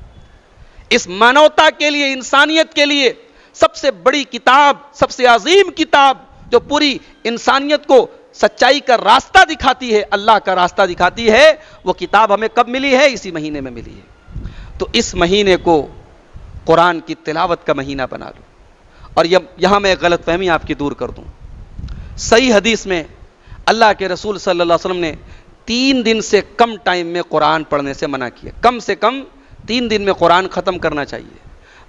اس مانوتا کے لیے، انسانیت کے لیے سب سے بڑی کتاب، سب سے عظیم کتاب جو پوری انسانیت کو سچائی کا راستہ دکھاتی ہے، اللہ کا راستہ دکھاتی ہے، وہ کتاب ہمیں کب ملی ہے؟ اسی مہینے میں ملی ہے۔ تو اس مہینے کو قرآن کی تلاوت کا مہینہ بنا لو۔ اور یہاں میں ایک غلط فہمی آپ کی دور کر دوں۔ صحیح حدیث میں اللہ کے رسول صلی اللہ علیہ وسلم نے 3 دن سے کم ٹائم میں قرآن پڑھنے سے منع کیا، کم سے کم 3 دن میں قرآن ختم کرنا چاہیے،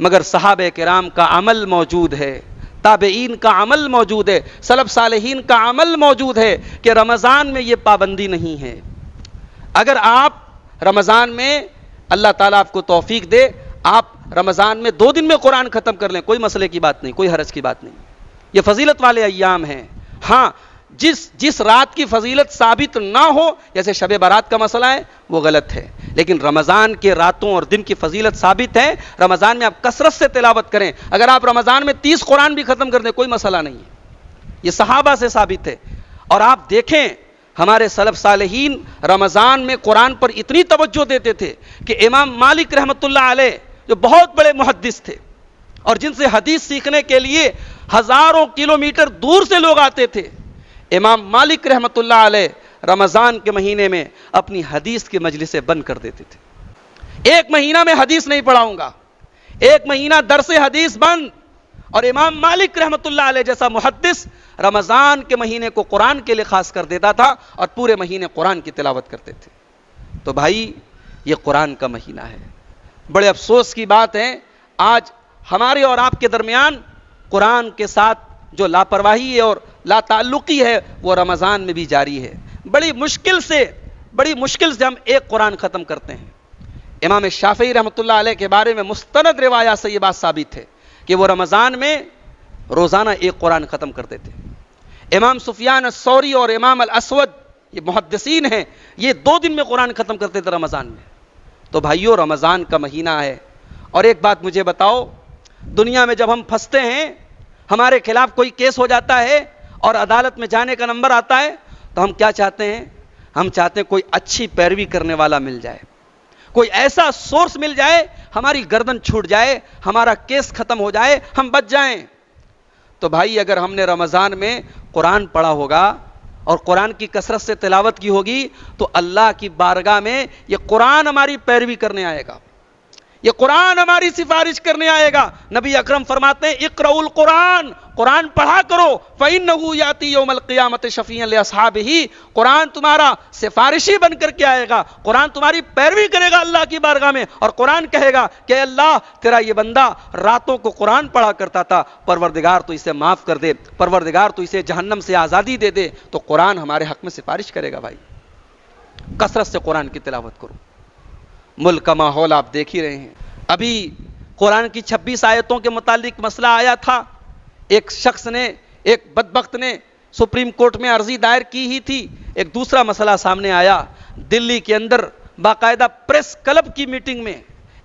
مگر صحابہ کرام کا عمل موجود ہے، تابعین کا عمل موجود ہے، سلف صالحین کا عمل موجود ہے کہ رمضان میں یہ پابندی نہیں ہے۔ اگر آپ رمضان میں اللہ تعالیٰ آپ کو توفیق دے، آپ رمضان میں 2 دن میں قرآن ختم کر لیں، کوئی مسئلے کی بات نہیں، کوئی حرج کی بات نہیں، یہ فضیلت والے ایام ہیں۔ ہاں، جس رات کی فضیلت ثابت نہ ہو، جیسے شب برات کا مسئلہ ہے، وہ غلط ہے، لیکن رمضان کے راتوں اور دن کی فضیلت ثابت ہے۔ رمضان میں آپ کثرت سے تلاوت کریں، اگر آپ رمضان میں 30 قرآن بھی ختم کر دیں کوئی مسئلہ نہیں ہے، یہ صحابہ سے ثابت ہے۔ اور آپ دیکھیں ہمارے سلف صالحین رمضان میں قرآن پر اتنی توجہ دیتے تھے کہ امام مالک رحمۃ اللہ علیہ جو بہت بڑے محدث تھے اور جن سے حدیث سیکھنے کے لیے ہزاروں کلومیٹر دور سے لوگ آتے تھے، امام مالک رحمۃ اللہ علیہ رمضان کے مہینے میں اپنی حدیث کی مجلسیں بند کر دیتے تھے۔ 1 مہینہ میں حدیث نہیں پڑھاؤں گا، 1 مہینہ درس حدیث بند۔ اور امام مالک رحمۃ اللہ علیہ جیسا محدث رمضان کے مہینے کو قرآن کے لیے خاص کر دیتا تھا اور پورے مہینے قرآن کی تلاوت کرتے تھے۔ تو بھائی یہ قرآن کا مہینہ ہے۔ بڑے افسوس کی بات ہے آج ہمارے اور آپ کے درمیان قرآن کے ساتھ جو لاپرواہی اور لا تعلقی ہے وہ رمضان میں بھی جاری ہے۔ بڑی مشکل سے ہم ایک قرآن ختم کرتے ہیں۔ امام شافعی رحمۃ اللہ علیہ کے بارے میں مستند روایات سے یہ بات ثابت ہے کہ وہ رمضان میں روزانہ 1 قرآن ختم کرتے تھے۔ امام سفیان الثوری اور امام الاسود یہ محدثین ہیں، یہ 2 دن میں قرآن ختم کرتے تھے رمضان میں۔ تو بھائیو رمضان کا مہینہ ہے۔ اور ایک بات مجھے بتاؤ، دنیا میں جب ہم پھنستے ہیں، ہمارے خلاف کوئی کیس ہو جاتا ہے اور عدالت میں جانے کا نمبر آتا ہے تو ہم کیا چاہتے ہیں؟ ہم چاہتے ہیں کوئی اچھی پیروی کرنے والا مل جائے، کوئی ایسا سورس مل جائے، ہماری گردن چھوٹ جائے، ہمارا کیس ختم ہو جائے، ہم بچ جائیں۔ تو بھائی اگر ہم نے رمضان میں قرآن پڑھا ہوگا اور قرآن کی کثرت سے تلاوت کی ہوگی تو اللہ کی بارگاہ میں یہ قرآن ہماری پیروی کرنے آئے گا، یہ قرآن ہماری سفارش کرنے آئے گا۔ نبی اکرم فرماتے ہیں اقرؤوا القرآن، قرآن پڑھا کرو، فإنہ یاتی یوم القیامت شفیعا لاصحابہ، قرآن تمہارا سفارشی بن کر کے آئے گا، قرآن تمہاری پیروی کرے گا اللہ کی بارگاہ میں، اور قرآن کہے گا کہ اللہ تیرا یہ بندہ راتوں کو قرآن پڑھا کرتا تھا، پروردگار تو اسے معاف کر دے، پروردگار تو اسے جہنم سے آزادی دے دے۔ تو قرآن ہمارے حق میں سفارش کرے گا۔ بھائی کثرت سے قرآن کی تلاوت کرو۔ ملک کا ماحول آپ دیکھ ہی رہے ہیں، ابھی قرآن کی 26 آیتوں کے متعلق مسئلہ آیا تھا، ایک شخص نے، ایک بدبخت نے سپریم کورٹ میں عرضی دائر کی ہی تھی۔ ایک دوسرا مسئلہ سامنے آیا، دلی کے اندر باقاعدہ پریس کلب کی میٹنگ میں،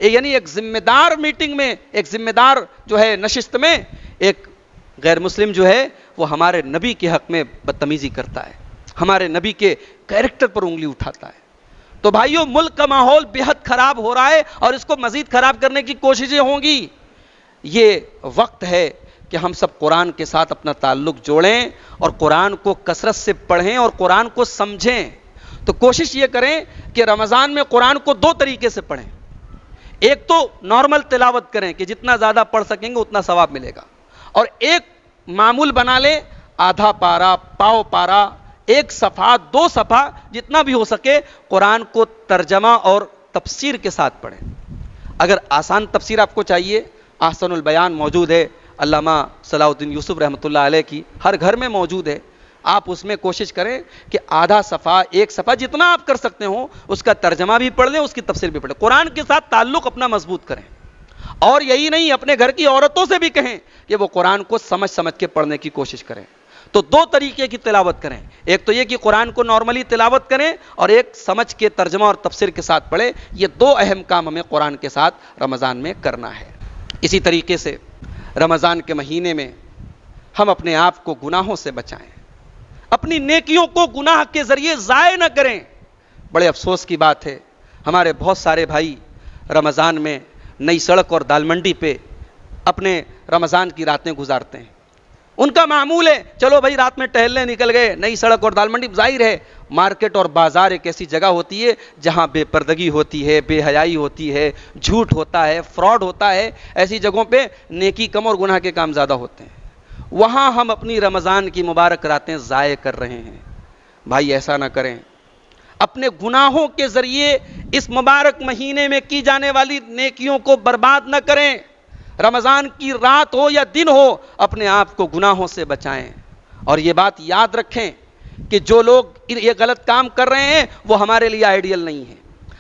یعنی ایک ذمہ دار میٹنگ میں، ایک ذمہ دار جو ہے نشست میں، ایک غیر مسلم جو ہے وہ ہمارے نبی کے حق میں بدتمیزی کرتا ہے، ہمارے نبی کے کیریکٹر پر انگلی اٹھاتا ہے۔ تو بھائیو ملک کا ماحول بہت خراب ہو رہا ہے اور اس کو مزید خراب کرنے کی کوششیں ہوں گی۔ یہ وقت ہے کہ ہم سب قرآن کے ساتھ اپنا تعلق جوڑیں اور قرآن کو کثرت سے پڑھیں اور قرآن کو سمجھیں۔ تو کوشش یہ کریں کہ رمضان میں قرآن کو 2 طریقے سے پڑھیں۔ ایک تو نارمل تلاوت کریں کہ جتنا زیادہ پڑھ سکیں گے اتنا ثواب ملے گا، اور ایک معمول بنا لیں، آدھا پارا، پاؤ پارا، 1 صفحہ، 2 صفحہ، جتنا بھی ہو سکے قرآن کو ترجمہ اور تفسیر کے ساتھ پڑھیں۔ اگر آسان تفسیر آپ کو چاہیے، احسن البیان موجود ہے علامہ صلاح الدین یوسف رحمۃ اللہ علیہ کی، ہر گھر میں موجود ہے۔ آپ اس میں کوشش کریں کہ آدھا صفحہ، 1 صفحہ، جتنا آپ کر سکتے ہوں اس کا ترجمہ بھی پڑھ لیں، اس کی تفسیر بھی پڑھ لیں۔ قرآن کے ساتھ تعلق اپنا مضبوط کریں، اور یہی نہیں اپنے گھر کی عورتوں سے بھی کہیں کہ وہ قرآن کو سمجھ کے پڑھنے کی کوشش کریں۔ تو 2 طریقے کی تلاوت کریں، ایک تو یہ کہ قرآن کو نارملی تلاوت کریں، اور ایک سمجھ کے ترجمہ اور تفسیر کے ساتھ پڑھیں۔ یہ 2 اہم کام ہمیں قرآن کے ساتھ رمضان میں کرنا ہے۔ اسی طریقے سے رمضان کے مہینے میں ہم اپنے آپ کو گناہوں سے بچائیں، اپنی نیکیوں کو گناہ کے ذریعے ضائع نہ کریں۔ بڑے افسوس کی بات ہے، ہمارے بہت سارے بھائی رمضان میں نئی سڑک اور دال منڈی پہ اپنے رمضان کی راتیں گزارتے ہیں. ان کا معمول ہے چلو بھائی رات میں ٹہلنے نکل گئے, نئی سڑک اور دال منڈی. ظاہر ہے مارکیٹ اور بازار ایک ایسی جگہ ہوتی ہے جہاں بے پردگی ہوتی ہے, بے حیائی ہوتی ہے, جھوٹ ہوتا ہے, فراڈ ہوتا ہے. ایسی جگہوں پہ نیکی کم اور گناہ کے کام زیادہ ہوتے ہیں. وہاں ہم اپنی رمضان کی مبارک راتیں ضائع کر رہے ہیں. بھائی ایسا نہ کریں. اپنے گناہوں کے ذریعے اس مبارک مہینے میں کی جانے والی نیکیوں کو برباد نہ کریں. رمضان کی رات ہو یا دن ہو, اپنے آپ کو گناہوں سے بچائیں. اور یہ بات یاد رکھیں کہ جو لوگ یہ غلط کام کر رہے ہیں وہ ہمارے لیے آئیڈیل نہیں ہے.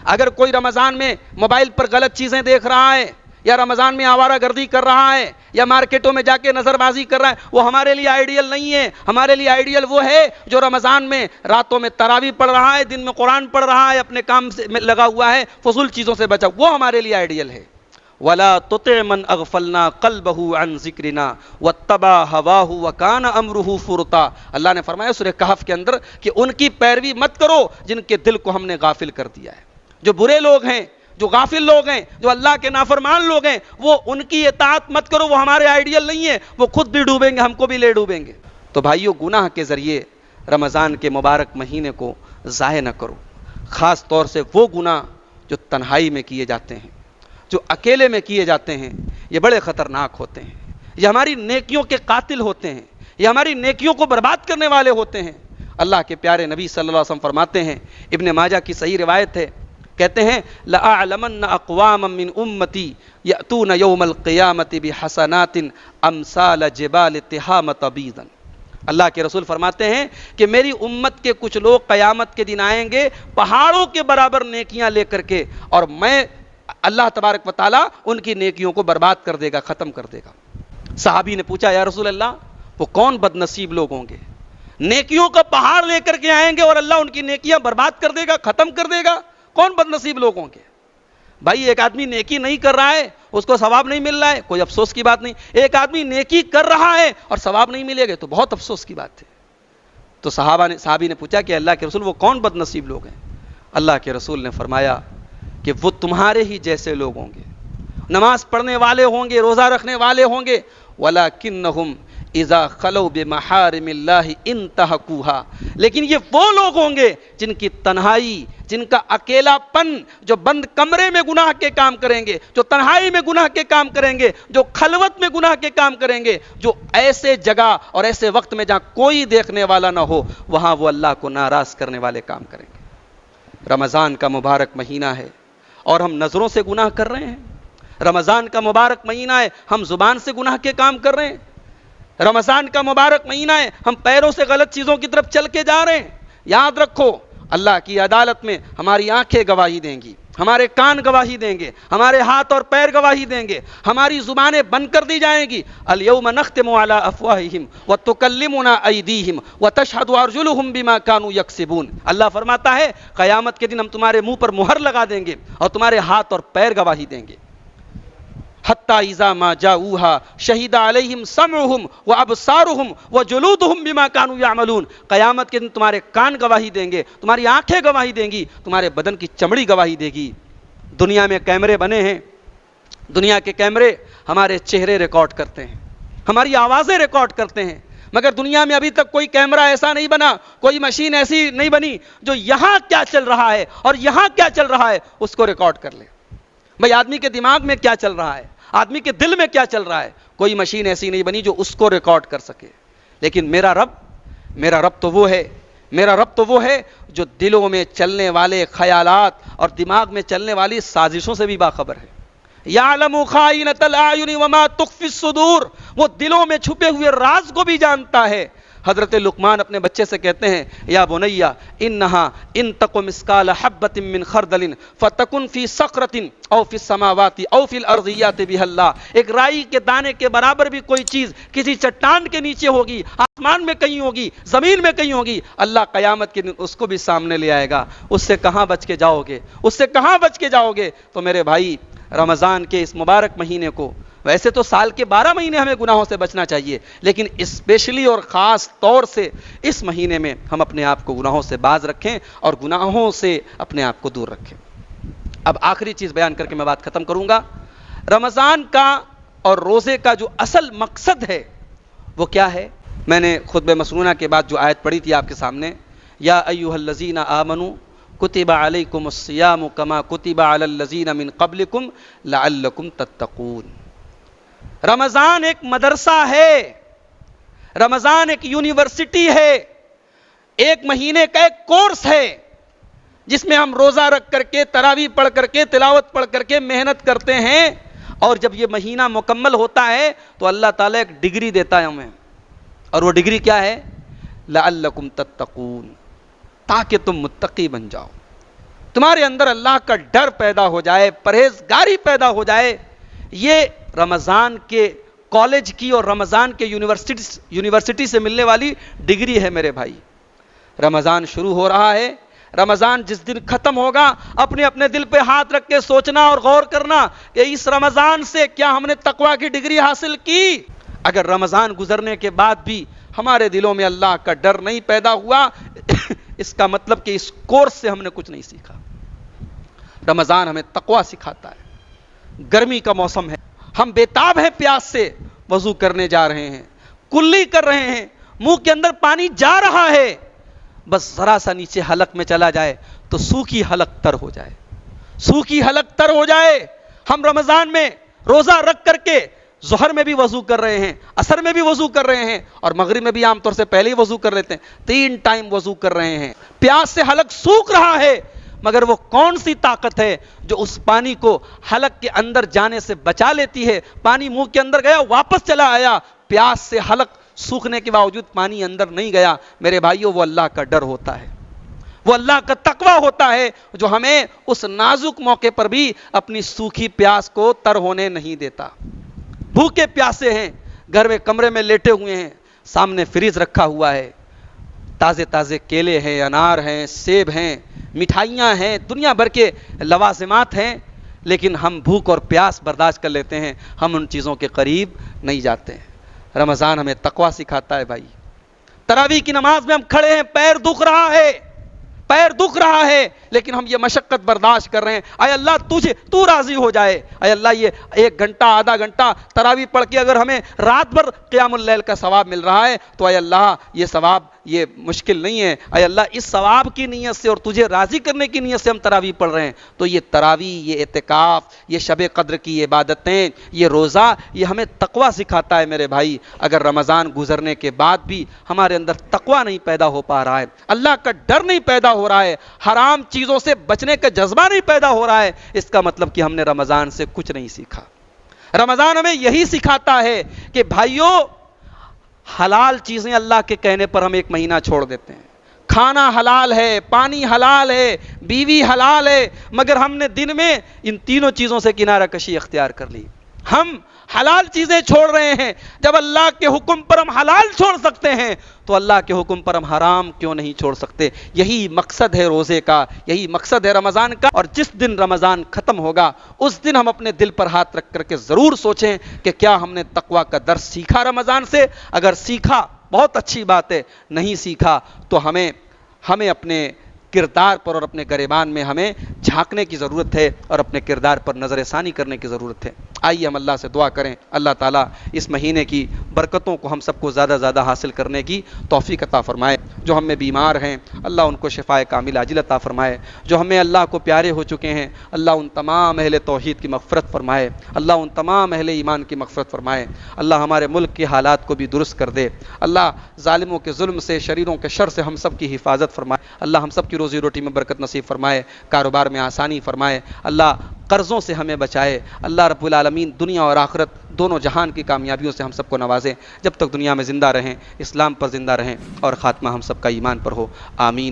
اگر کوئی رمضان میں موبائل پر غلط چیزیں دیکھ رہا ہے, یا رمضان میں آوارہ گردی کر رہا ہے, یا مارکیٹوں میں جا کے نظر بازی کر رہا ہے, وہ ہمارے لیے آئیڈیل نہیں ہے. ہمارے لیے آئیڈیل وہ ہے جو رمضان میں راتوں میں تراویح پڑھ رہا ہے, دن میں قرآن پڑھ رہا ہے, اپنے کام سے لگا ہوا ہے, فضول چیزوں سے بچا. وہ ہمارے لیے آئیڈیل ہے. وَلَا تُطِعْ مَنْ أَغْفَلْنَا قَلْبَهُ عَنْ ذِكْرِنَا وَاتَّبَعَ هَوَاهُ وَكَانَ أَمْرُهُ فُرُطًا. اللہ نے فرمایا سورہ کہف کے اندر کہ ان کی پیروی مت کرو جن کے دل کو ہم نے غافل کر دیا ہے. جو برے لوگ ہیں, جو غافل لوگ ہیں, جو اللہ کے نافرمان لوگ ہیں, وہ ان کی اطاعت مت کرو. وہ ہمارے آئیڈیل نہیں ہے. وہ خود بھی ڈوبیں گے, ہم کو بھی لے ڈوبیں گے. تو بھائیو, گناہ کے ذریعے رمضان کے مبارک مہینے کو ضائع نہ کرو. خاص طور سے وہ گناہ جو تنہائی میں کیے جاتے ہیں, جو اکیلے میں کیے جاتے ہیں, یہ بڑے خطرناک ہوتے ہیں. یہ ہماری نیکیوں کے قاتل ہوتے ہیں. یہ ہماری نیکیوں کو برباد کرنے والے ہوتے ہیں. اللہ کے پیارے نبی صلی اللہ علیہ وسلم فرماتے ہیں, ابن ماجہ کی صحیح روایت ہے, کہتے ہیں لَأَعْلَمَنَّ أَقْوَامًا مِّنْ أُمَّتِي يَأْتُونَ يَوْمَ الْقِيَامَةِ بِحَسَنَاتٍ أَمْثَالَ جِبَالِ تِحَامَةَ بِيضًا. اللہ کے رسول فرماتے ہیں کہ میری امت کے کچھ لوگ قیامت کے دن آئیں گے پہاڑوں کے برابر نیکیاں لے کر کے, اور میں اللہ تبارک و تعالیٰ ان کی نیکیوں کو برباد کر دے گا, ختم کر دے گا. صحابی نے پوچھا یا رسول اللہ, وہ کون بد نصیب لوگ ہوں گے, نیکیوں کا پہاڑ لے کر کے آئیں گے اور اللہ ان کی نیکیاں برباد کر دے گا, ختم کر دے گا؟ کون بد نصیب لوگ ہوں گے؟ بھائی ایک آدمی نیکی نہیں کر رہا ہے, اس کو ثواب نہیں مل رہا ہے, کوئی افسوس کی بات نہیں. ایک آدمی نیکی کر رہا ہے اور ثواب نہیں ملے گا تو بہت افسوس کی بات ہے. تو صحابی نے پوچھا کہ اللہ کے رسول وہ کون بد نصیب لوگ ہیں؟ اللہ کے رسول نے فرمایا کہ وہ تمہارے ہی جیسے لوگ ہوں گے, نماز پڑھنے والے ہوں گے, روزہ رکھنے والے ہوں گے, وَلَكِنَّهُمْ اِذَا خَلَوْا بِمَحَارِمِ اللَّهِ انْتَهَكُوهَا. لیکن یہ وہ لوگ ہوں گے جن کی تنہائی, جن کا اکیلا پن, جو بند کمرے میں گناہ کے کام کریں گے, جو تنہائی میں گناہ کے کام کریں گے, جو خلوت میں گناہ کے کام کریں گے, جو ایسے جگہ اور ایسے وقت میں جہاں کوئی دیکھنے والا نہ ہو, وہاں وہ اللہ کو ناراض کرنے والے کام کریں گے. رمضان کا مبارک مہینہ ہے اور ہم نظروں سے گناہ کر رہے ہیں. رمضان کا مبارک مہینہ ہے, ہم زبان سے گناہ کے کام کر رہے ہیں. رمضان کا مبارک مہینہ ہے, ہم پیروں سے غلط چیزوں کی طرف چل کے جا رہے ہیں. یاد رکھو, اللہ کی عدالت میں ہماری آنکھیں گواہی دیں گی, ہمارے کان گواہی دیں گے, ہمارے ہاتھ اور پیر گواہی دیں گے, ہماری زبانیں بند کر دی جائیں گی. الیوم نختم علی افواہہم وتکلمنا ایدیہم وتشہد ارجلہم بما کانوا یکسبون. اللہ فرماتا ہے قیامت کے دن ہم تمہارے منہ پر مہر لگا دیں گے اور تمہارے ہاتھ اور پیر گواہی دیں گے. حتیٰ اذا ما جاؤوہا شہید علیہم سمعہم وابصارہم وجلودہم بما کانوا یعملون. قیامت کے دن تمہارے کان گواہی دیں گے, تمہاری آنکھیں گواہی دیں گی, تمہارے بدن کی چمڑی گواہی دے گی. دنیا میں کیمرے بنے ہیں, دنیا کے کیمرے ہمارے چہرے ریکارڈ کرتے ہیں, ہماری آوازیں ریکارڈ کرتے ہیں, مگر دنیا میں ابھی تک کوئی کیمرہ ایسا نہیں بنا, کوئی مشین ایسی نہیں بنی جو یہاں کیا چل رہا ہے اور یہاں کیا چل رہا ہے اس کو ریکارڈ کر لے. بھئی آدمی کے دماغ میں کیا چل رہا ہے, آدمی کے دل میں کیا چل رہا ہے, کوئی مشین ایسی نہیں بنی جو اس کو ریکارڈ کر سکے. لیکن میرا رب تو وہ ہے جو دلوں میں چلنے والے خیالات اور دماغ میں چلنے والی سازشوں سے بھی باخبر ہے. یعلم خائنۃ الاعین وما تخفی الصدور. وہ دلوں میں چھپے ہوئے راز کو بھی جانتا ہے. حضرت لقمان اپنے بچے سے کہتے ہیں یا بنیا انہا ان تک مثقال حبۃ من خردل فتکن فی صخرۃ او فی السماوات او فی الارض یأتی بها اللہ. ایک رائی کے دانے کے برابر بھی کوئی چیز کسی چٹان کے نیچے ہوگی, آسمان میں کہیں ہوگی, زمین میں کہیں ہوگی, اللہ قیامت کے دن اس کو بھی سامنے لے آئے گا. اس سے کہاں بچ کے جاؤ گے؟ تو میرے بھائی, رمضان کے اس مبارک مہینے کو, ویسے تو سال کے 12 مہینے ہمیں گناہوں سے بچنا چاہیے, لیکن اسپیشلی اور خاص طور سے اس مہینے میں ہم اپنے آپ کو گناہوں سے باز رکھیں اور گناہوں سے اپنے آپ کو دور رکھیں. اب آخری چیز بیان کر کے میں بات ختم کروں گا. رمضان کا اور روزے کا جو اصل مقصد ہے وہ کیا ہے؟ میں نے خطبہ مسنونہ کے بعد جو آیت پڑھی تھی آپ کے سامنے، یا ایھا الذین آمنوا کتب علیکم الصیام کما کتب علی الذین من قبلکم لعلکم تتقون۔ رمضان ایک مدرسہ ہے، رمضان ایک یونیورسٹی ہے، ایک مہینے کا ایک کورس ہے جس میں ہم روزہ رکھ کر کے، تراویح پڑھ کر کے، تلاوت پڑھ کر کے محنت کرتے ہیں، اور جب یہ مہینہ مکمل ہوتا ہے تو اللہ تعالیٰ ایک ڈگری دیتا ہے ہمیں، اور وہ ڈگری کیا ہے؟ لعلکم تتقون، تاکہ تم متقی بن جاؤ، تمہارے اندر اللہ کا ڈر پیدا ہو جائے، پرہیزگاری پیدا ہو جائے۔ یہ رمضان کے کالج کی اور رمضان کے یونیورسٹی سے ملنے والی ڈگری ہے میرے بھائی۔ رمضان شروع ہو رہا ہے، رمضان جس دن ختم ہوگا، اپنے اپنے دل پہ ہاتھ رکھ کے سوچنا اور غور کرنا کہ اس رمضان سے کیا ہم نے تقویٰ کی ڈگری حاصل کی؟ اگر رمضان گزرنے کے بعد بھی ہمارے دلوں میں اللہ کا ڈر نہیں پیدا ہوا، اس کا مطلب کہ اس کورس سے ہم نے کچھ نہیں سیکھا۔ رمضان ہمیں تقویٰ سکھاتا ہے۔ گرمی کا موسم ہے، ہم بےتاب ہیں پیاس سے، وضو کرنے جا رہے ہیں، کلی کر رہے ہیں، منہ کے اندر پانی جا رہا ہے، بس ذرا سا نیچے حلق میں چلا جائے تو سوکھی حلق تر ہو جائے، سوکھی حلق تر ہو جائے۔ ہم رمضان میں روزہ رکھ کر کے ظہر میں بھی وضو کر رہے ہیں، عصر میں بھی وضو کر رہے ہیں، اور مغرب میں بھی عام طور سے پہلے ہی وضو کر لیتے ہیں، 3 ٹائم وضو کر رہے ہیں، پیاس سے حلق سوکھ رہا ہے، مگر وہ کون سی طاقت ہے جو اس پانی کو حلق کے اندر جانے سے بچا لیتی ہے؟ پانی منہ کے اندر گیا، واپس چلا آیا، پیاس سے حلق سوکھنے کے باوجود پانی اندر نہیں گیا۔ میرے بھائیوں، وہ اللہ کا ڈر ہوتا ہے، وہ اللہ کا تقویٰ ہوتا ہے جو ہمیں اس نازک موقع پر بھی اپنی سوکھی پیاس کو تر ہونے نہیں دیتا۔ بھوکے پیاسے ہیں، گھر میں کمرے میں لیٹے ہوئے ہیں، سامنے فریز رکھا ہوا ہے، تازے تازے کیلے ہیں، انار ہیں، سیب ہیں، مٹھائیاں ہیں، دنیا بھر کے لوازمات ہیں، لیکن ہم بھوک اور پیاس برداشت کر لیتے ہیں، ہم ان چیزوں کے قریب نہیں جاتے ہیں۔ رمضان ہمیں تقویٰ سکھاتا ہے بھائی۔ تراویح کی نماز میں ہم کھڑے ہیں، پیر دکھ رہا ہے، پیر دکھ رہا ہے، لیکن ہم یہ مشقت برداشت کر رہے ہیں۔ اے اللہ تو راضی ہو جائے، اے اللہ یہ 1 گھنٹہ آدھا گھنٹہ تراویح پڑھ کے اگر ہمیں رات بھر قیام اللیل کا ثواب مل رہا ہے تو اے اللہ یہ ثواب یہ مشکل نہیں ہے، اے اللہ اس ثواب کی نیت سے اور تجھے راضی کرنے کی نیت سے ہم تراویح پڑھ رہے ہیں۔ تو یہ تراویح، یہ اعتکاف، یہ شب قدر کی عبادتیں، یہ روزہ، یہ ہمیں تقویٰ سکھاتا ہے میرے بھائی۔ اگر رمضان گزرنے کے بعد بھی ہمارے اندر تقویٰ نہیں پیدا ہو پا رہا ہے، اللہ کا ڈر نہیں پیدا ہو رہا ہے، حرام چیزوں سے بچنے کا جذبہ نہیں پیدا ہو رہا ہے، اس کا مطلب کہ ہم نے رمضان سے کچھ نہیں سیکھا۔ رمضان ہمیں یہی سکھاتا ہے کہ بھائیوں، حلال چیزیں اللہ کے کہنے پر ہم 1 مہینہ چھوڑ دیتے ہیں۔ کھانا حلال ہے، پانی حلال ہے، بیوی حلال ہے، مگر ہم نے دن میں ان تینوں چیزوں سے کنارہ کشی اختیار کر لی۔ ہم حلال چیزیں چھوڑ رہے ہیں۔ جب اللہ کے حکم پر ہم حلال چھوڑ سکتے ہیں تو اللہ کے حکم پر ہم حرام کیوں نہیں چھوڑ سکتے؟ یہی مقصد ہے روزے کا، یہی مقصد ہے رمضان کا۔ اور جس دن رمضان ختم ہوگا اس دن ہم اپنے دل پر ہاتھ رکھ کر کے ضرور سوچیں کہ کیا ہم نے تقویٰ کا درس سیکھا رمضان سے؟ اگر سیکھا بہت اچھی بات ہے، نہیں سیکھا تو ہمیں اپنے کردار پر اور اپنے گریبان میں ہمیں جھانکنے کی ضرورت ہے اور اپنے کردار پر نظر ثانی کرنے کی ضرورت ہے۔ آئیے ہم اللہ سے دعا کریں، اللہ تعالیٰ اس مہینے کی برکتوں کو ہم سب کو زیادہ زیادہ حاصل کرنے کی توفیق عطا فرمائے۔ جو ہم میں بیمار ہیں اللہ ان کو شفائے کامل عاجل عطا فرمائے۔ جو ہمیں اللہ کو پیارے ہو چکے ہیں اللہ ان تمام اہل توحید کی مغفرت فرمائے، اللہ ان تمام اہل ایمان کی مغفرت فرمائے۔ اللہ ہمارے ملک کے حالات کو بھی درست کر دے، اللہ ظالموں کے ظلم سے، شریروں کے شر سے ہم سب کی حفاظت فرمائے، اللہ ہم سب کی روزی روٹی میں برکت نصیب فرمائے، کاروبار میں آسانی فرمائے، اللہ قرضوں سے ہمیں بچائے، اللہ رب العالمین دنیا اور آخرت دونوں جہان کی کامیابیوں سے ہم سب کو نوازے۔ جب تک دنیا میں زندہ رہیں، اسلام پر زندہ رہیں اور خاتمہ ہم سب کا ایمان پر ہو، آمین۔